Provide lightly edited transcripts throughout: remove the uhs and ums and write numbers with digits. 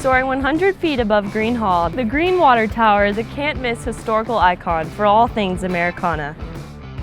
Soaring 100 feet above Gruene Hall, the Gruene Water Tower is a can't-miss historical icon for all things Americana.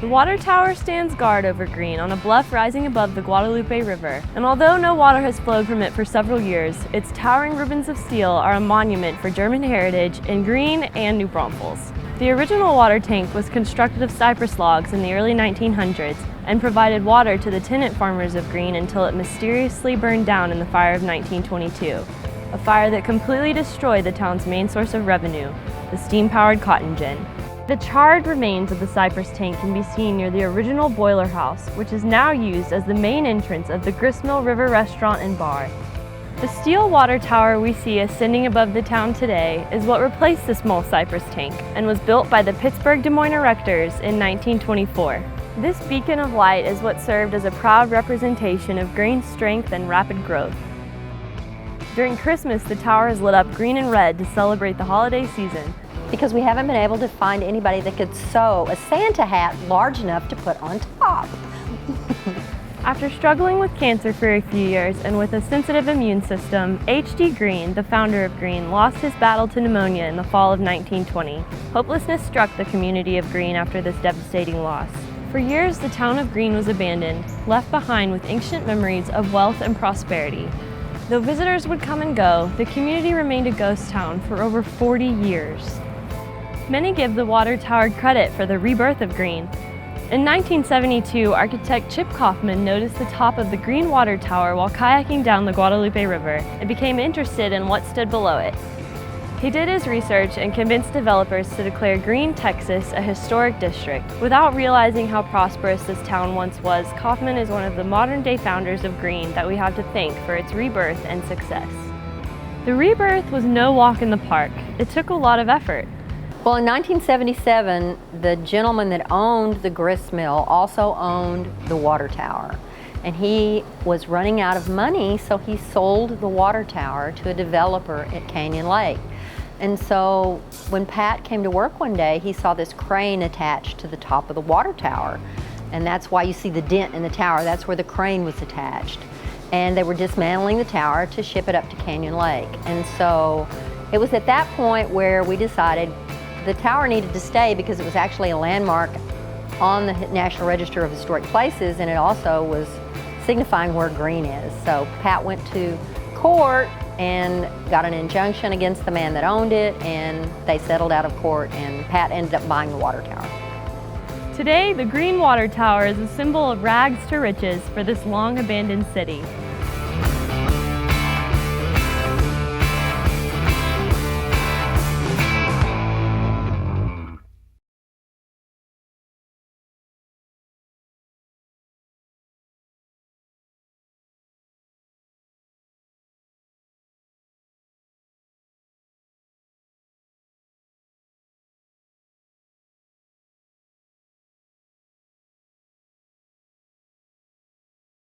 The water tower stands guard over Gruene on a bluff rising above the Guadalupe River, and although no water has flowed from it for several years, its towering ribbons of steel are a monument for German heritage in Gruene and New Braunfels. The original water tank was constructed of cypress logs in the early 1900s and provided water to the tenant farmers of Gruene until it mysteriously burned down in the fire of 1922, a fire that completely destroyed the town's main source of revenue, the steam-powered cotton gin. The charred remains of the cypress tank can be seen near the original boiler house, which is now used as the main entrance of the Gristmill River Restaurant and Bar. The steel water tower we see ascending above the town today is what replaced the small cypress tank and was built by the Pittsburgh Des Moines erectors in 1924. This beacon of light is what served as a proud representation of Gruene's strength and rapid growth. During Christmas, the tower is lit up green and red to celebrate the holiday season, because we haven't been able to find anybody that could sew a Santa hat large enough to put on top. After struggling with cancer for a few years and with a sensitive immune system, H.D. Gruene, the founder of Gruene, lost his battle to pneumonia in the fall of 1920. Hopelessness struck the community of Gruene after this devastating loss. For years, the town of Gruene was abandoned, left behind with ancient memories of wealth and prosperity. Though visitors would come and go, the community remained a ghost town for over 40 years. Many give the water tower credit for the rebirth of Gruene. In 1972, architect Chip Kaufman noticed the top of the Gruene Water Tower while kayaking down the Guadalupe River and became interested in what stood below it. He did his research and convinced developers to declare Gruene, Texas, a historic district. Without realizing how prosperous this town once was, Kaufman is one of the modern-day founders of Gruene that we have to thank for its rebirth and success. The rebirth was no walk in the park. It took a lot of effort. Well, in 1977, the gentleman that owned the grist mill also owned the water tower. And he was running out of money, so he sold the water tower to a developer at Canyon Lake. And so when Pat came to work one day, he saw this crane attached to the top of the water tower. And that's why you see the dent in the tower. That's where the crane was attached. And they were dismantling the tower to ship it up to Canyon Lake. And so it was at that point where we decided the tower needed to stay because it was actually a landmark on the National Register of Historic Places, and it also was signifying where Gruene is. So Pat went to court and got an injunction against the man that owned it, and they settled out of court, and Pat ended up buying the water tower. Today, the Gruene Water Tower is a symbol of rags to riches for this long abandoned city.